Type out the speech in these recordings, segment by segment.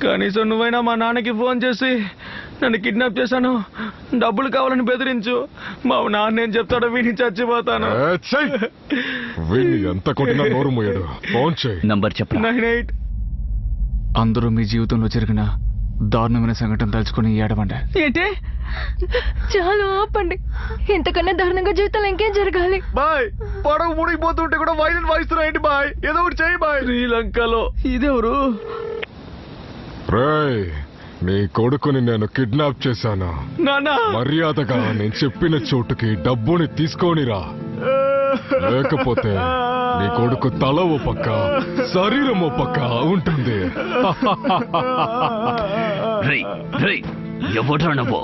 కనీసం నువ్వైనా మా నాన్నకి ఫోన్ చేసి నన్ను కిడ్నాప్ చేశాను, డబ్బులు కావాలని బెదిరించు. మా నాన్న ఏం చెప్తాడో విని చచ్చిపోతాను. ఎంత కొట్టినా నోరు మూయడు. ఫోన్ చేయి. నంబర్ చెప్పు. 98. అందరూ మీ జీవితంలో జరిగిన దారుణమైన సంఘటన తలుచుకుని ఏడవండి. ఏంటి? చాలు ఆపండి. ఇంతకన్నా దారుణంగా జీవితంలో ఇంకేం జరగాలి? బాయ్, పడవ మునిగిపోతుంటే కూడా వైలెన్ వాయిస్తున్నా ఏంటి బాయ్? ఏదో ఒకటి చేయి బాయ్. శ్రీలంకలో ఇదెవరు? రేయ్, నీ కొడుకుని నేను కిడ్నాప్ చేశాను. నాన్నా, మర్యాదగా నేను చెప్పిన చోటుకి డబ్బుని తీసుకొనిరా, లేకపోతే నీ కొడుకు తల ఓ పక్క శరీరం ఓ పక్క ఉంటుంది. ఎవడ్రా నువ్వు?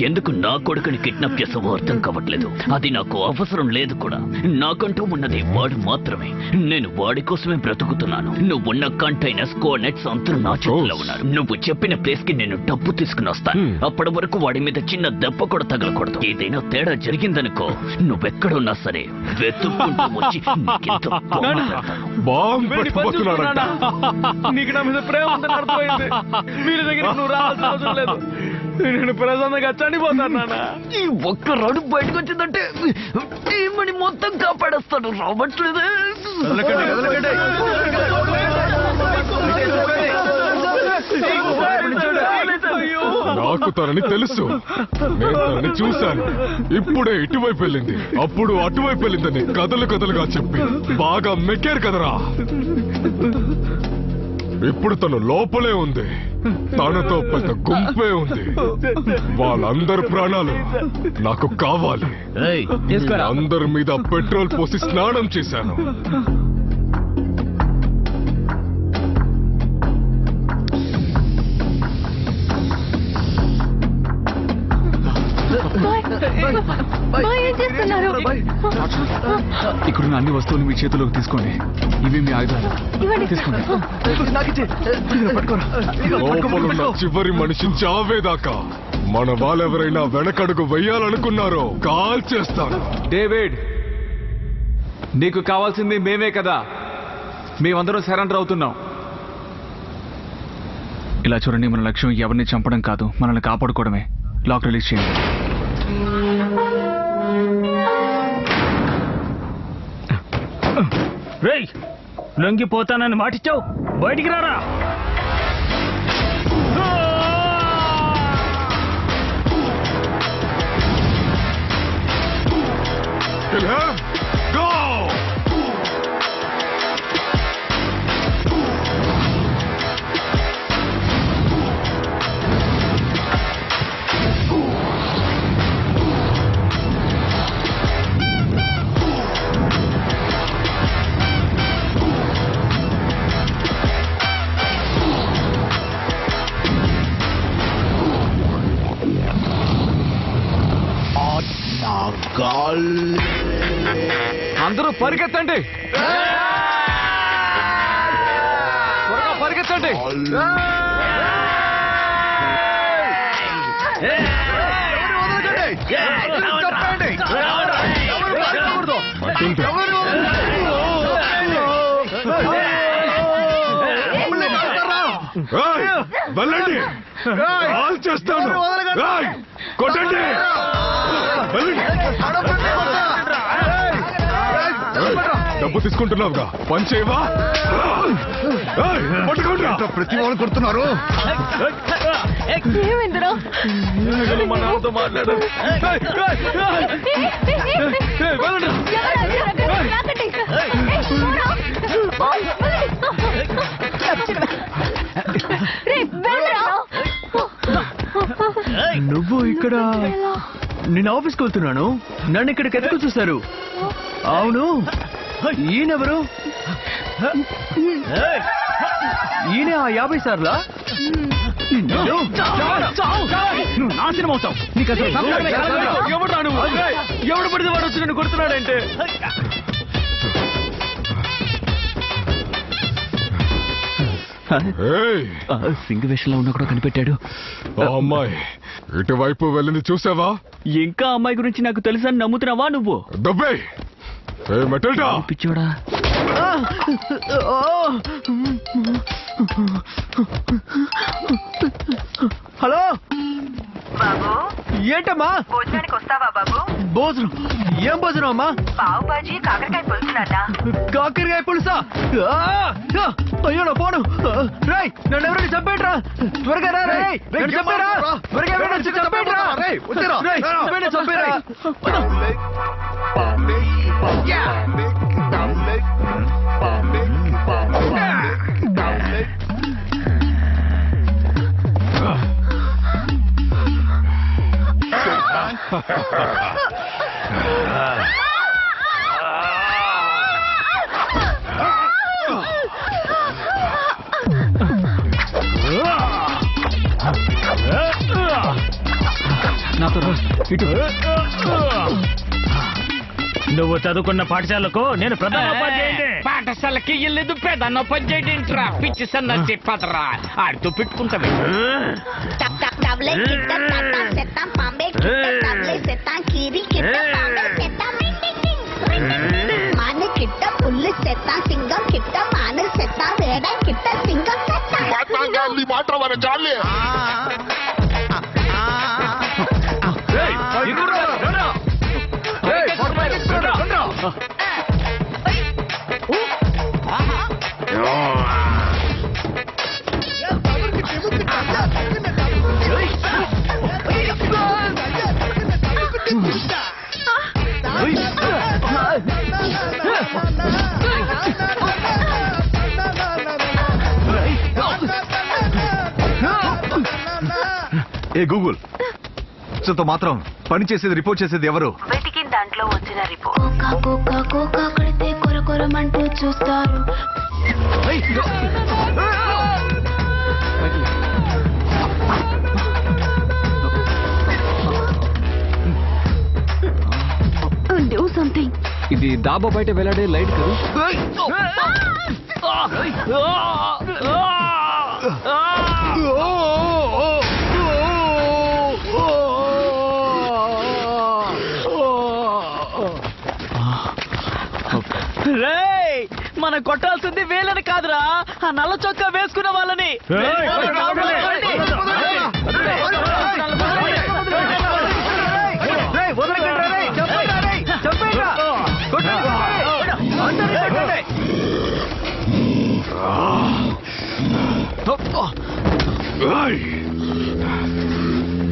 ఎందుకు నా కొడుకుని కిడ్నాప్ చేసావో అర్థం కావట్లేదు. అది నాకు అవసరం లేదు కూడా. నాకంటూ ఉన్నది వాడు మాత్రమే. నేను వాడి కోసమే బ్రతుకుతున్నాను. నువ్వున్న కంటైనర్స్, కోనెట్స్ అంతా నా చేతిలో ఉన్నారు. నువ్వు చెప్పిన ప్లేస్ కి నేను డబ్బు తీసుకుని వస్తాను. అప్పటి వరకు వాడి మీద చిన్న దెబ్బ కూడా తగలకూడదు. ఏదైనా తేడా జరిగిందనుకో, నువ్వెక్కడున్నా సరే వెతుక్కుంటూ వచ్చి నీకు నా మీద ప్రేమ ఉందని అర్థమైంది. వీరి దగ్గర నువ్వు రావాల్సిన అవసరం లేదు. నేను ప్రశాంతంగా చనిపోతాను నాన్న. ఈ ఒక్క రాడు బయటకు వచ్చిందంటే టీమని మొత్తం కాపాడేస్తాడు. రావట్లేదే. నాకు తనని తెలుసు, నేను తనని చూశాను. ఇప్పుడే ఇటువైపు వెళ్ళింది, అప్పుడు అటువైపు వెళ్ళిందని కథలు కథలుగా చెప్పి బాగా మెక్కారు కదరా. ఇప్పుడు తను లోపలే ఉంది. తనతో పెద్ద గుంపే ఉంది. వాళ్ళందరి ప్రాణాలు నాకు కావాలి. అందరి మీద పెట్రోల్ పోసి స్నానం చేశాను. ఇక్కడున్న అన్ని వస్తువులు మీ చేతిలోకి తీసుకోండి. ఇవి మీ ఆయుధాలు. తీసుకోండి. లోపలున్న చివరి మనిషి చావేదాకా మన వాళ్ళెవరైనా వెనకడుగు వెయ్యాలనుకున్నారో కాల్ చేస్తాను. డేవిడ్, నీకు కావాల్సింది మేమే కదా. మేమందరం సరెండర్ అవుతున్నాం. ఇలా చూడండి, మన లక్ష్యం ఎవరిని చంపడం కాదు, మనల్ని కాపాడుకోవడమే. లాక్ రిలీజ్ చేయండి. రేయ్, లొంగిపోతానని మాటిచ్చావు, బయటికి రారా. అందరూ పరిగెత్తండి, త్వరగా పరిగెత్తండి. వెళ్ళండి, కాల్ చేస్తాను. కొట్టండి, డబ్బు తీసుకుంటున్నావుగా, పని చేయవా? పట్టుకోండి. ప్రతి వాళ్ళు కొడుతున్నారు. మా నాన్నతో మాట్లాడు. నువ్వు ఇక్కడ? నేను ఆఫీస్కి వెళ్తున్నాను. నన్ను ఇక్కడికి ఎత్తుకు చూశారు. అవును, ఈయనెవరు? ఈయన ఆ 50 సార్లా? నువ్వు నాశనం అవుతావు. నీకు అసలు ఎవడు రాను? ఎవడు పడితే వాడు వచ్చి నన్ను కొడుతున్నాడంటే. సింగవేషంలో ఉన్నా కూడా కనిపెట్టాడు. అమ్మాయి ఇటువైపు వెళ్ళింది చూసావా? ఇంకా అమ్మాయి గురించి నాకు తెలుసని నమ్ముతున్నావా నువ్వు? దబ్బే పిచ్చోడా. హలో బాబు ఏంటమ్మా? భోజనానికి వస్తావా బాబు? భోజనం? ఏం భోజనం అమ్మా? పావు బాజీ కాకరకాయ పులుసు నాన్న. కాకరకాయ పులుసా? అయ్యో నా పోను. రై నన్ను ఎవరైనా చంపేట్రా, త్వరగా రా. రేయ్ నన్ను చంపేరా, త్వరగా ఎవరైనా వచ్చి చంపేట్రా. రేయ్ నువ్వేనా చంపేరా? నాతో రా, ఇటు. నువ్వు చదువుకున్న పాఠశాలకు నేను ప్రధాన పాఠశాలకి ఇల్లు పెదన్న పనిచేయండిరా పిచ్చి సన్నసి పదరా ఆడితో పెట్టుకుంటావు మాన కిట్ట పుల్లు సెత్త సింగం కిట్ట మాన సెత్త వేడ కిట్ట సింగం సెత్త ఏ గూగుల్ తో మాత్రం పని చేసేది రిపోర్ట్ చేసేది ఎవరు? వెతికిన దాంట్లో వచ్చిన రిపోర్ట్. కోకా కోకా కొడితే కొర కొరమంటూ చూస్తారు. Do something. ఇది డాబా బయట వెళ్ళాడే లైట్ కదా. మన కొట్టాల్సింది వేలని కాదురా, ఆ నల్ల చొక్కా వేసుకున్న వాళ్ళని.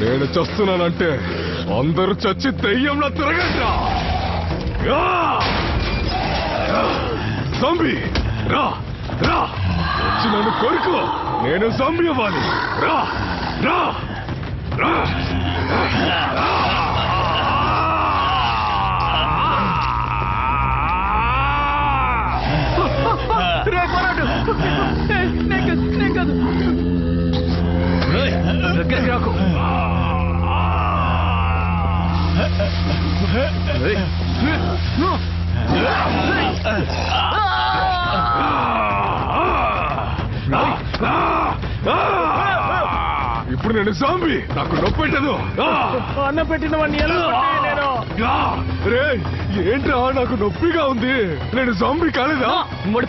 నేను చస్తున్నానంటే అందరూ చచ్చి దెయ్యంలో తిరగండి. జంబీ రా రా, వచ్చి నన్ను కొరుకు. నేను జంబీ అవ్వాలి. రా రా రా. దగ్గరికి రాకు. ఇప్పుడు నేను జాంబీ, నాకు నొప్పెట్టదు. అన్నం పెట్టిన వాడిని ఎలా నేను రే ఏంట్రా, నాకు నొప్పిగా ఉంది. నేను జాంబీ కాలేదా?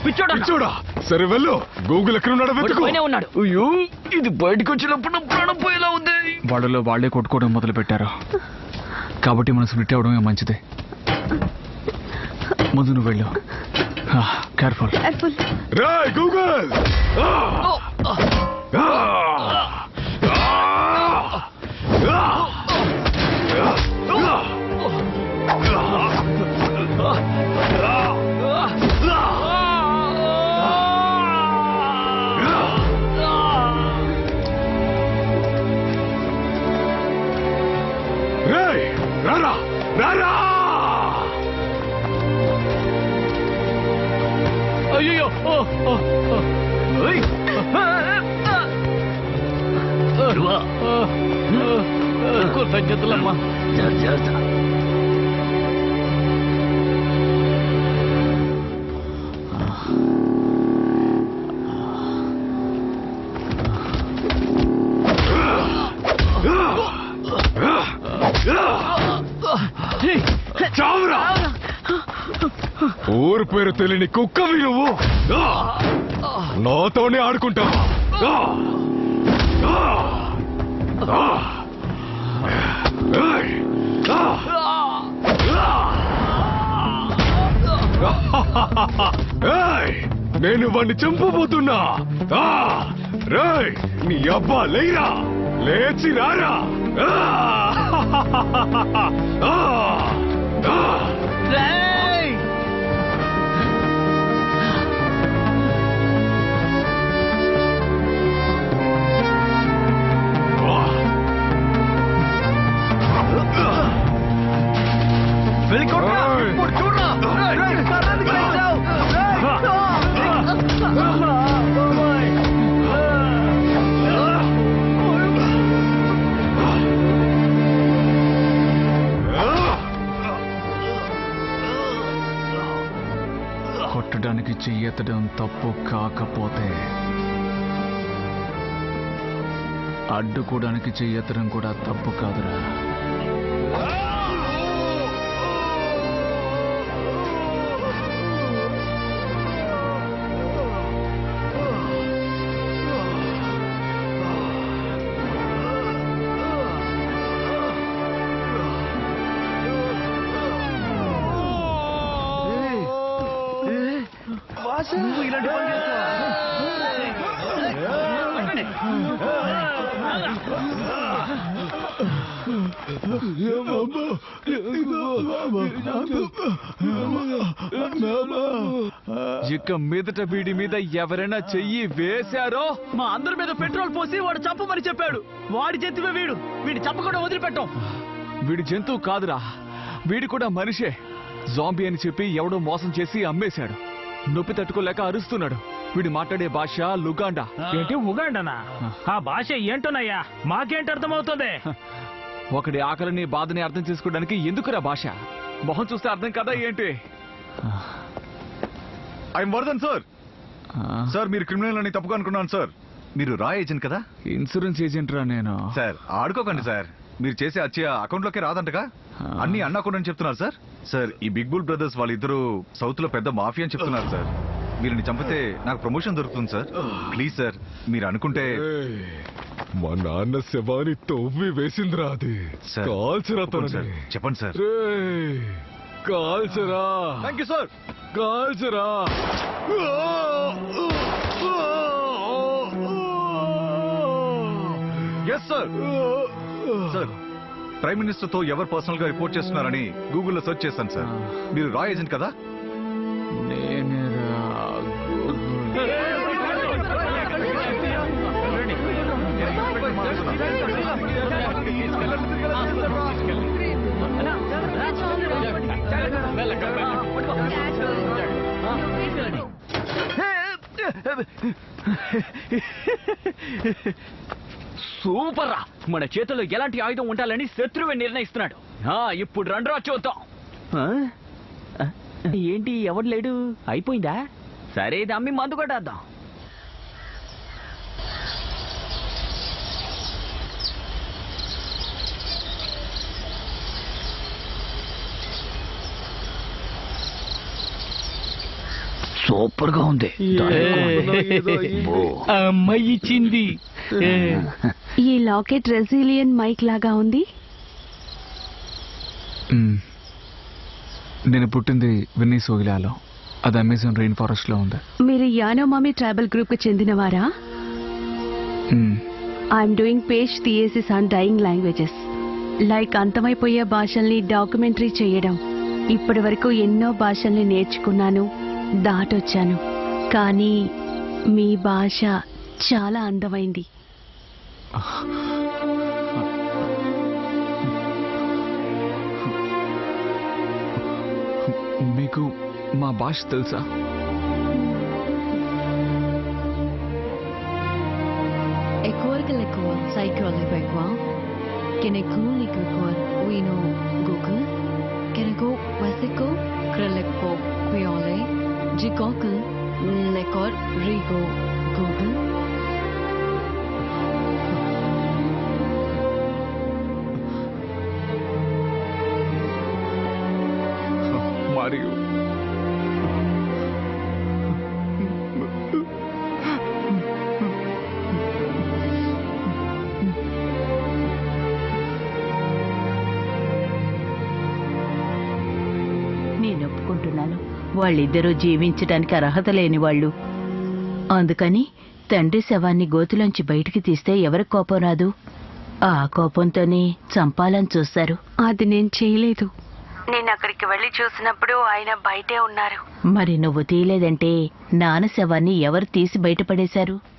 పిచ్చోడా. సరే వెళ్ళు, గూగుల్ ఎక్కడున్నాడో వెతుకు. ఉన్నాడు. అయ్యో ఇది బయటకు వచ్చినప్పుడు ప్రాణం పోయేలా ఉంది. వాళ్ళలో వాళ్ళే కొట్టుకోవడం మొదలు పెట్టారు. కాబట్టి మనం స్ప్లిట్ అవడమే మంచిది. ముందు నువ్వు వెళ్ళు. కేర్ఫుల్. రే గూగుల్, రారా రారా. అయ్యో కృతజ్ఞతలమ్మా. ఊరు పేరు తెలియని కుక్కవి నువ్వు నాతోనే ఆడుకుంటావు. నేను వాడిని చంపబోతున్నా. రేయ్ నీ అబ్బా లేరా, లేచి రారా. కొట్టడానికి చెయ్యెత్తడం తప్పు కాకపోతే అడ్డుకోవడానికి చెయ్యెత్తడం కూడా తప్పు కాదురా. ఇక మీదట వీడి మీద ఎవరైనా చెయ్యి వేశారో మా అందరి మీద పెట్రోల్ పోసి వాడు చంపమని చెప్పాడు. వాడి జంతువే వీడి చంపకుండా వదిలిపెట్టాం. వీడి జంతువు కాదురా, వీడి కూడా మనిషే. జాంబీ అని చెప్పి ఎవడో మోసం చేసి అమ్మేశాడు. నొప్పి తట్టుకోలేక అరుస్తున్నాడు. వీడు మాట్లాడే భాష లుగాండా. ఏంటి ఉగాండానా? ఆ భాష ఏంటోనయ్యా, మాకేంటి అర్థమవుతుంది? ఒకడి ఆకలిని బాధని అర్థం చేసుకోవడానికి ఎందుకురా భాష? మొహం చూస్తే అర్థం కదా ఏంటి? I'm Vardhan sir. సార్ మీరు క్రిమినల్ అని తప్పుగా అనుకున్నాను సార్. మీరు రా ఏజెంట్ కదా? ఇన్సూరెన్స్ ఏజెంట్ రా నేను. సార్ ఆడుకోకండి సార్. మీరు చేసే హత్య అకౌంట్ లోకి రాదంటగా. అన్ని అన్న అకౌంట్ అని చెప్తున్నారు సార్. సార్ ఈ బిగ్ బుల్ బ్రదర్స్ వాళ్ళిద్దరూ సౌత్ లో పెద్ద మాఫియా అని చెప్తున్నారు సార్. మీరుని చంపితే నాకు ప్రమోషన్ దొరుకుతుంది సార్. ప్లీజ్ సార్ మీరు అనుకుంటే. మా నాన్న శవాన్ని తవ్వి వేసిందిరా అది. కాల్చరా సార్. చెప్పండి సార్. కాల్చరా. Thank you sir. కాల్చరా. Yes sir. Sir prime minister తో ఎవరు పర్సనల్ గా రిపోర్ట్ చేస్తున్నారని గూగుల్లో సెర్చ్ చేశాను సార్. మీరు రా ఏజెంట్ కదా? సూపర్ రా. మన చేతుల్లో ఎలాంటి ఆయుధం ఉండాలని శత్రువే నిర్ణయిస్తున్నాడు. ఇప్పుడు రండ్రా చూద్దాం. ఏంటి ఎవడు లేడు? అయిపోయిందా? సరే ఇది అమ్మి మందు కొట్టేద్దాం. సూపర్ గా ఉంది. అమ్మాయి ఇచ్చింది. ఈ లాకెట్ రెసిలియన్ మైక్ లాగా ఉంది. నేను పుట్టింది వెనిజులాలో. అది అమెజాన్ రెయిన్ ఫారెస్ట్ లో ఉంది. మీరు యానోమామి ట్రైబల్ గ్రూప్ కు చెందినవారా? I'm doing page thesis on dying languages. Like అంతమైపోయే భాషల్ని డాక్యుమెంటరీ చేయడం. ఇప్పటి వరకు ఎన్నో భాషల్ని నేర్చుకున్నాను, దాటొచ్చాను. కానీ మీ భాష చాలా అందమైంది. మీకు మా భాష తెలుసా? Ecuargalecoa, Psychological, Kinekulikor, Wino, Google, Keneko, Wesico, Kreleco, Quiole, Jikokel, Lecor, Rigo, Google. మరియు నేను ఒప్పుకుంటున్నాను. వాళ్ళిద్దరూ జీవించడానికి అర్హత లేని వాళ్ళు. అందుకని తండ్రి శవాన్ని గోతులోంచి బయటికి తీస్తే ఎవరి కోపం రాదు? ఆ కోపంతోనే చంపాలని చూస్తారు. అది నేను చేయలేదు. నేను అక్కడికి వెళ్ళి చూసినప్పుడు ఆయన బయటే ఉన్నారు. మరి నువ్వు తీయలేదంటే నాన్న శవాన్ని ఎవరు తీసి బయటపడేశారు?